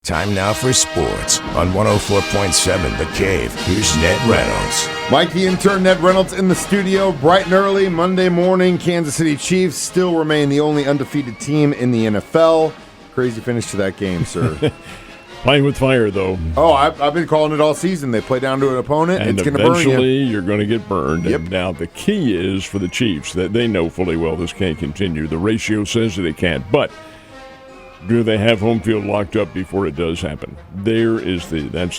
Time now for sports on 104.7 The Cave. Here's Ned Reynolds. Mike the intern, Ned Reynolds in the studio, bright and early, Monday morning. Kansas City Chiefs still remain the only undefeated team in the NFL. Crazy finish to that game, sir. Playing with fire, though. Oh, I've been calling it all season. They play down to an opponent, and it's going to burn you. Eventually, you're going to get burned. Yep. And now the key is for the Chiefs that they know fully well this can't continue. The ratio says that it can't, but do they have home field locked up before it does happen? That's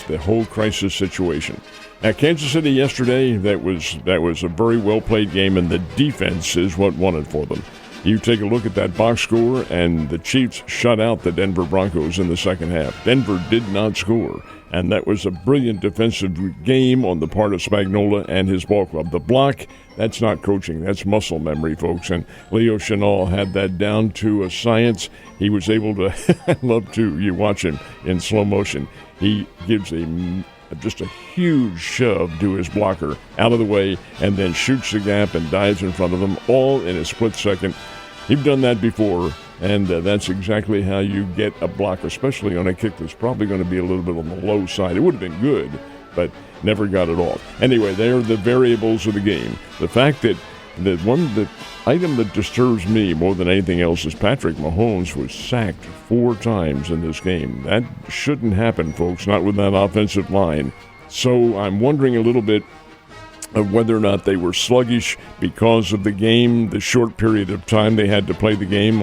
the whole crisis situation. At Kansas City yesterday, that was a very well played game, and the defense is what won it for them. You take a look at that box score, and the Chiefs shut out the Denver Broncos in the second half. Denver did not score, and that was a brilliant defensive game on the part of Spagnuolo and his ball club. The block, that's not coaching, that's muscle memory, folks, and Leo Chenal had that down to a science. He was able to, I love to, you watch him in slow motion, he gives just a huge shove to his blocker out of the way and then shoots the gap and dives in front of him all in a split second. You've done that before, and that's exactly how you get a block, especially on a kick that's probably going to be a little bit on the low side. It would have been good, but never got it off. Anyway, they are the variables of the game. The fact that the item that disturbs me more than anything else is Patrick Mahomes was sacked 4 times in this game. That shouldn't happen, folks, not with that offensive line. So I'm wondering a little bit of whether or not they were sluggish because of the game, the short period of time they had to play the game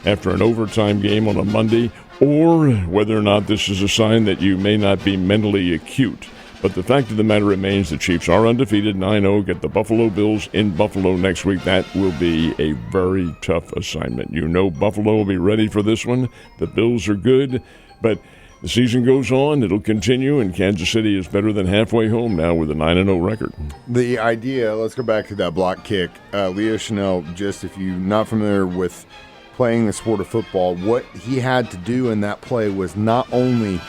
after an overtime game on a Monday, or whether or not this is a sign that you may not be mentally acute. But the fact of the matter remains the Chiefs are undefeated, 9-0, get the Buffalo Bills in Buffalo next week. That will be a very tough assignment. You know Buffalo will be ready for this one. The Bills are good, but the season goes on, it'll continue, and Kansas City is better than halfway home now with a 9-0 record. The idea, let's go back to that block kick. Leo Chenal, just if you're not familiar with playing the sport of football, what he had to do in that play was not only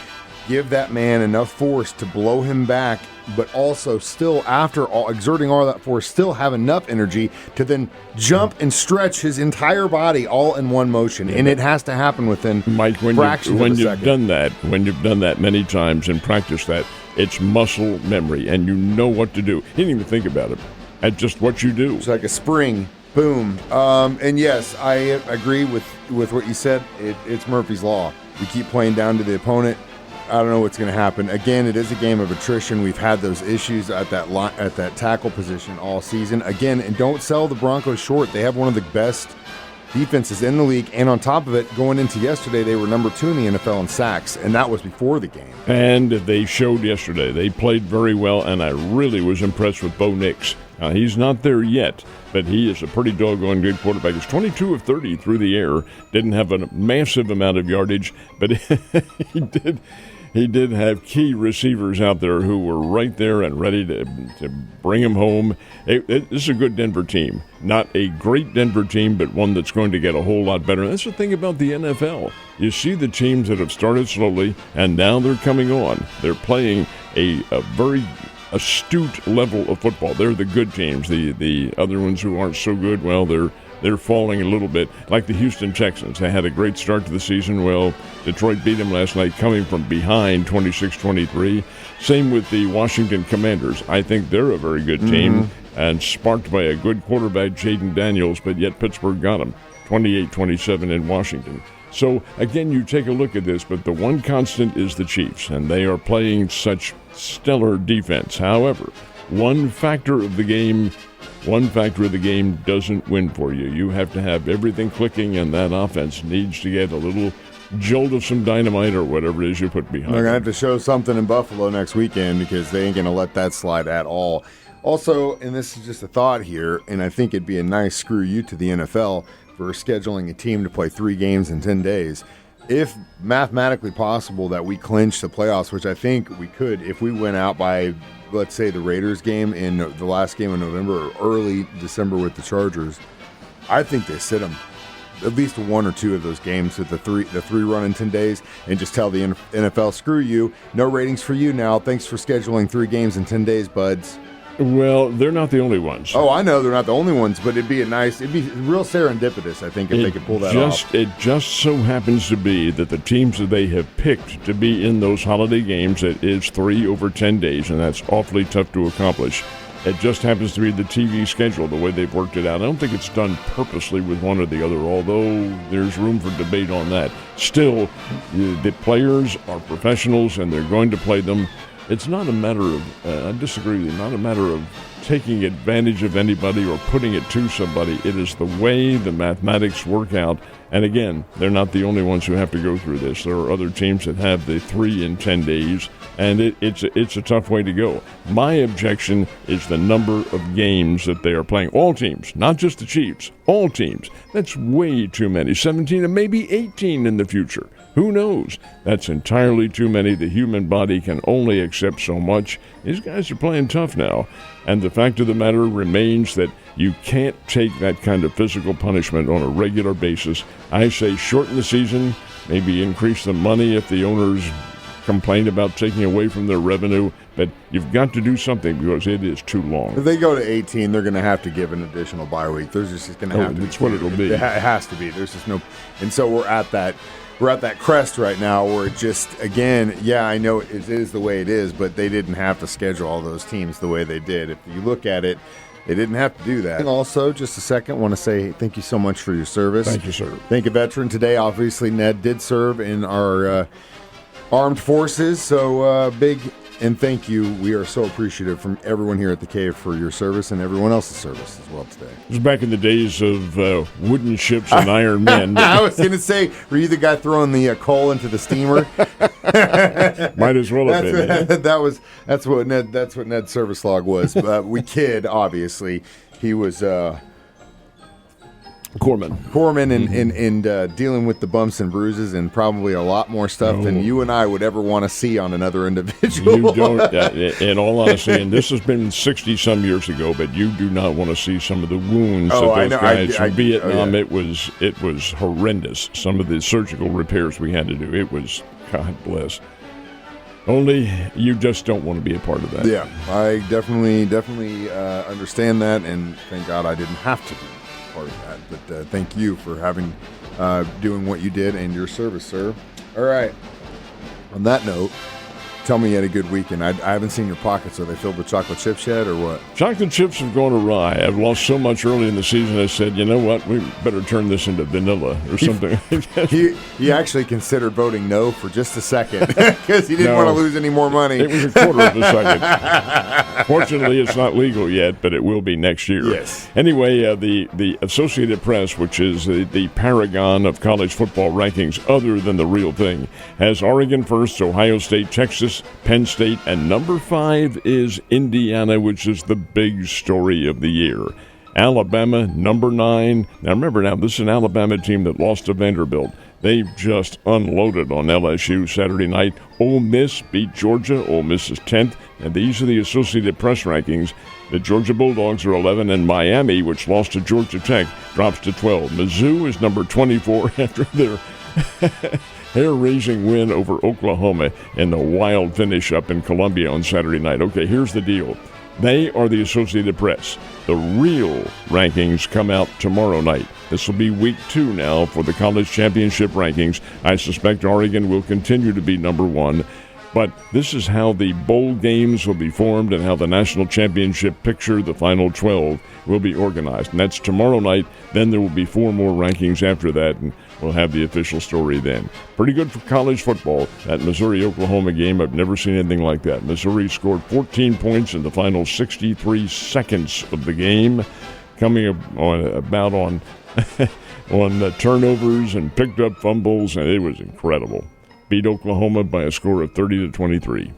give that man enough force to blow him back, but also still, after exerting all that force, still have enough energy to then jump and stretch his entire body all in one motion. Yeah, and it has to happen within fractions of a second. When you've done that many times and practiced that, it's muscle memory, and you know what to do. You didn't even think about it. That's just what you do. It's like a spring. Boom. And yes, I agree with what you said. It's Murphy's Law. We keep playing down to the opponent. I don't know what's going to happen. Again, it is a game of attrition. We've had those issues at that tackle position all season. Again, and don't sell the Broncos short. They have one of the best defenses in the league, and on top of it, going into yesterday, they were number 2 in the NFL in sacks, and that was before the game. And they showed yesterday. They played very well, and I really was impressed with Bo Nix. Now, he's not there yet, but he is a pretty doggone good quarterback. He's 22 of 30 through the air. Didn't have a massive amount of yardage, but he did have key receivers out there who were right there and ready to bring him home. This is a good Denver team. Not a great Denver team, but one that's going to get a whole lot better. That's the thing about the NFL. You see the teams that have started slowly, and now they're coming on. They're playing a very astute level of football. They're the good teams. The other ones who aren't so good, well, they're falling a little bit, like the Houston Texans. They had a great start to the season. Well, Detroit beat them last night, coming from behind 26-23. Same with the Washington Commanders. I think they're a very good team, and sparked by a good quarterback, Jaden Daniels, but yet Pittsburgh got them, 28-27 in Washington. So, again, you take a look at this, but the one constant is the Chiefs, and they are playing such stellar defense. However, one factor of the game doesn't win for you. You have to have everything clicking, and that offense needs to get a little jolt of some dynamite or whatever it is you put behind. They're going to have to show something in Buffalo next weekend because they ain't going to let that slide at all. Also, and this is just a thought here, and I think it'd be a nice screw you to the NFL for scheduling a team to play 3 games in 10 days. If mathematically possible that we clinch the playoffs, which I think we could if we went out by, let's say, the Raiders game in the last game of November or early December with the Chargers, I think they sit them at least 1 or 2 of those games with the three run in 10 days and just tell the NFL, screw you, no ratings for you now. Thanks for scheduling 3 games in 10 days, buds. Well, they're not the only ones. Oh, I know they're not the only ones, but it'd be real serendipitous, I think, if they could pull that off. It just so happens to be that the teams that they have picked to be in those holiday games, it is 3 over 10 days, and that's awfully tough to accomplish. It just happens to be the TV schedule, the way they've worked it out. I don't think it's done purposely with one or the other, although there's room for debate on that. Still, the players are professionals, and they're going to play them. It's not a matter of, I disagree with you, not a matter of taking advantage of anybody or putting it to somebody. It is the way the mathematics work out. And again, they're not the only ones who have to go through this. There are other teams that have the 3 in 10 days, and it's a tough way to go. My objection is the number of games that they are playing. All teams, not just the Chiefs, all teams. That's way too many. 17 and maybe 18 in the future. Who knows? That's entirely too many. The human body can only accept so much. These guys are playing tough now. And the fact of the matter remains that you can't take that kind of physical punishment on a regular basis. I say shorten the season, maybe increase the money if the owners complain about taking away from their revenue, but you've got to do something because it is too long. If they go to 18, they're going to have to give an additional bye week. There's just going to have to. That's what it'll be. It has to be. There's just no. And so we're at that crest right now where it just, again, yeah, I know it is the way it is, but they didn't have to schedule all those teams the way they did. If you look at it, they didn't have to do that. And also, just a second, want to say thank you so much for your service. Thank you, sir. Thank you, veteran. Today, obviously, Ned did serve in our armed forces, so big and thank you. We are so appreciative from everyone here at the Cave for your service and everyone else's service as well today. It was back in the days of wooden ships and iron men. I was going to say, were you the guy throwing the coal into the steamer? Might as well have been. That's what Ned's service log was. We kid, obviously. He was Corpsman and dealing with the bumps and bruises and probably a lot more stuff than you and I would ever want to see on another individual. You don't, in all honesty, and this has been 60-some years ago, but you do not want to see some of the wounds of those guys from Vietnam. It was horrendous, some of the surgical repairs we had to do. It was, God bless. Only you just don't want to be a part of that. Yeah, I definitely understand that, and thank God I didn't have to be part of that. But thank you for doing what you did and your service, sir. All right. On that note, tell me you had a good weekend. I haven't seen your pockets. Are they filled with chocolate chips yet or what? Chocolate chips have gone awry. I've lost so much early in the season, I said, you know what, we better turn this into vanilla or something. He actually considered voting no for just a second because he didn't want to lose any more money. It was a quarter of a second. Fortunately, it's not legal yet, but it will be next year. Yes. Anyway, the Associated Press, which is the paragon of college football rankings other than the real thing, has Oregon first, Ohio State, Texas, Penn State, and number 5 is Indiana, which is the big story of the year. Alabama, number 9. Now remember, this is an Alabama team that lost to Vanderbilt. They've just unloaded on LSU Saturday night. Ole Miss beat Georgia. Ole Miss is 10th. And these are the Associated Press rankings. The Georgia Bulldogs are 11, and Miami, which lost to Georgia Tech, drops to 12. Mizzou is number 24 after their hair-raising win over Oklahoma and the wild finish up in Columbia on Saturday night. Okay, here's the deal. They are the Associated Press. The real rankings come out tomorrow night. This will be week 2 now for the college championship rankings. I suspect Oregon will continue to be number 1. But this is how the bowl games will be formed and how the national championship picture, the final 12, will be organized. And that's tomorrow night. Then there will be 4 more rankings after that, and we'll have the official story then. Pretty good for college football. That Missouri-Oklahoma game, I've never seen anything like that. Missouri scored 14 points in the final 63 seconds of the game, coming on turnovers and picked up fumbles, and it was incredible. Beat Oklahoma by a score of 30-23.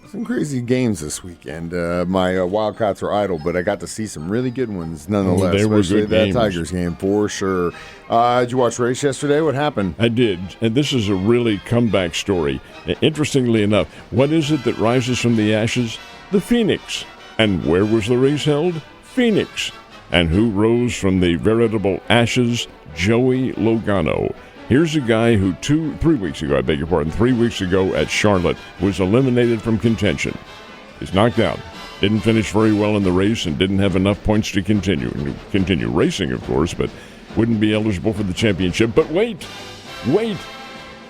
Some crazy games this weekend. My Wildcats are idle, but I got to see some really good ones nonetheless. They were especially good that games. Tigers game for sure. Did you watch race yesterday? What happened? I did, and this is a really comeback story. Interestingly enough, what is it that rises from the ashes? The Phoenix. And where was the race held? Phoenix. And who rose from the veritable ashes? Joey Logano. Here's a guy who 3 weeks ago at Charlotte was eliminated from contention. He's knocked out. Didn't finish very well in the race and didn't have enough points to continue racing, of course, but wouldn't be eligible for the championship. But wait,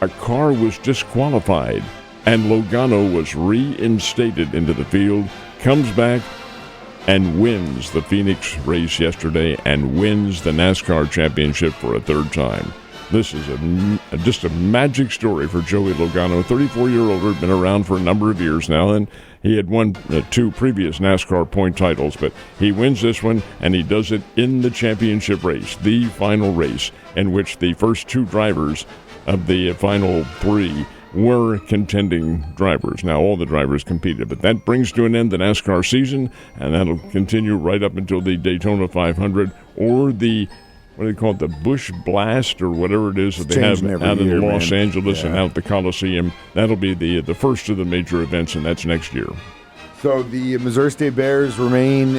a car was disqualified, and Logano was reinstated into the field, comes back, and wins the Phoenix race yesterday and wins the NASCAR championship for a third time. This is just a magic story for Joey Logano, 34-year-old, had been around for a number of years now, and he had won 2 previous NASCAR point titles, but he wins this one, and he does it in the championship race, the final race, in which the first 2 drivers of the final 3 were contending drivers. Now, all the drivers competed, but that brings to an end the NASCAR season, and that'll continue right up until the Daytona 500 or the, what do they call it, the Busch Blast or whatever it is that they have out in Los Angeles and out at the Coliseum. That'll be the first of the major events, and that's next year. So the Missouri State Bears remaining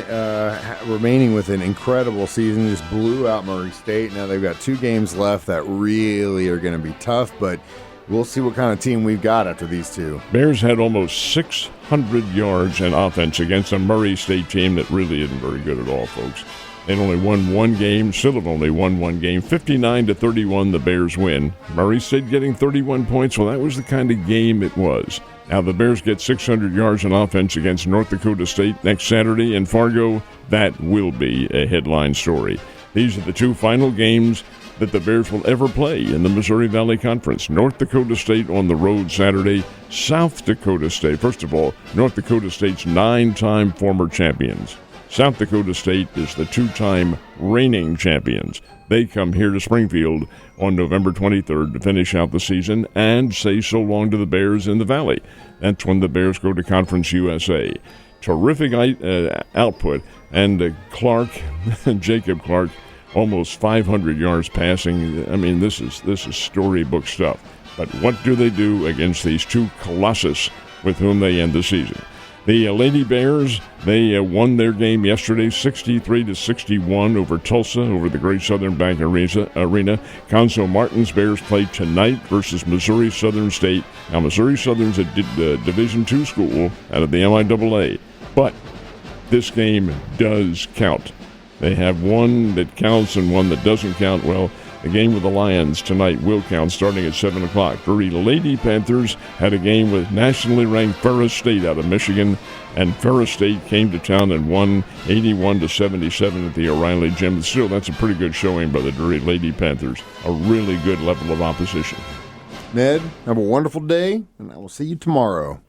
with an incredible season. Just blew out Murray State. Now they've got 2 games left that really are going to be tough, but we'll see what kind of team we've got after these 2. Bears had almost 600 yards in offense against a Murray State team that really isn't very good at all, folks. They'd only won 1 game, still have only won 1 game. 59-31, the Bears win. Murray State getting 31 points. Well, that was the kind of game it was. Now the Bears get 600 yards in offense against North Dakota State next Saturday in Fargo. That will be a headline story. These are the 2 final games that the Bears will ever play in the Missouri Valley Conference. North Dakota State on the road Saturday. South Dakota State. First of all, North Dakota State's 9-time former champions. South Dakota State is the 2-time reigning champions. They come here to Springfield on November 23rd to finish out the season and say so long to the Bears in the Valley. That's when the Bears go to Conference USA. Terrific output. And Jacob Clark, almost 500 yards passing. I mean, this is storybook stuff. But what do they do against these 2 colossus with whom they end the season? The Lady Bears, they won their game yesterday, 63-61 over Tulsa, over the Great Southern Bank Arena. Conso Martin's Bears play tonight versus Missouri Southern State. Now, Missouri Southern's a Division II school out of the MIAA, but this game does count. They have one that counts and one that doesn't count. Well, the game with the Lions tonight will count starting at 7 o'clock. The Lady Panthers had a game with nationally ranked Ferris State out of Michigan, and Ferris State came to town and won 81-77 at the O'Reilly Gym. Still, that's a pretty good showing by the Lady Panthers. A really good level of opposition. Ned, have a wonderful day, and I will see you tomorrow.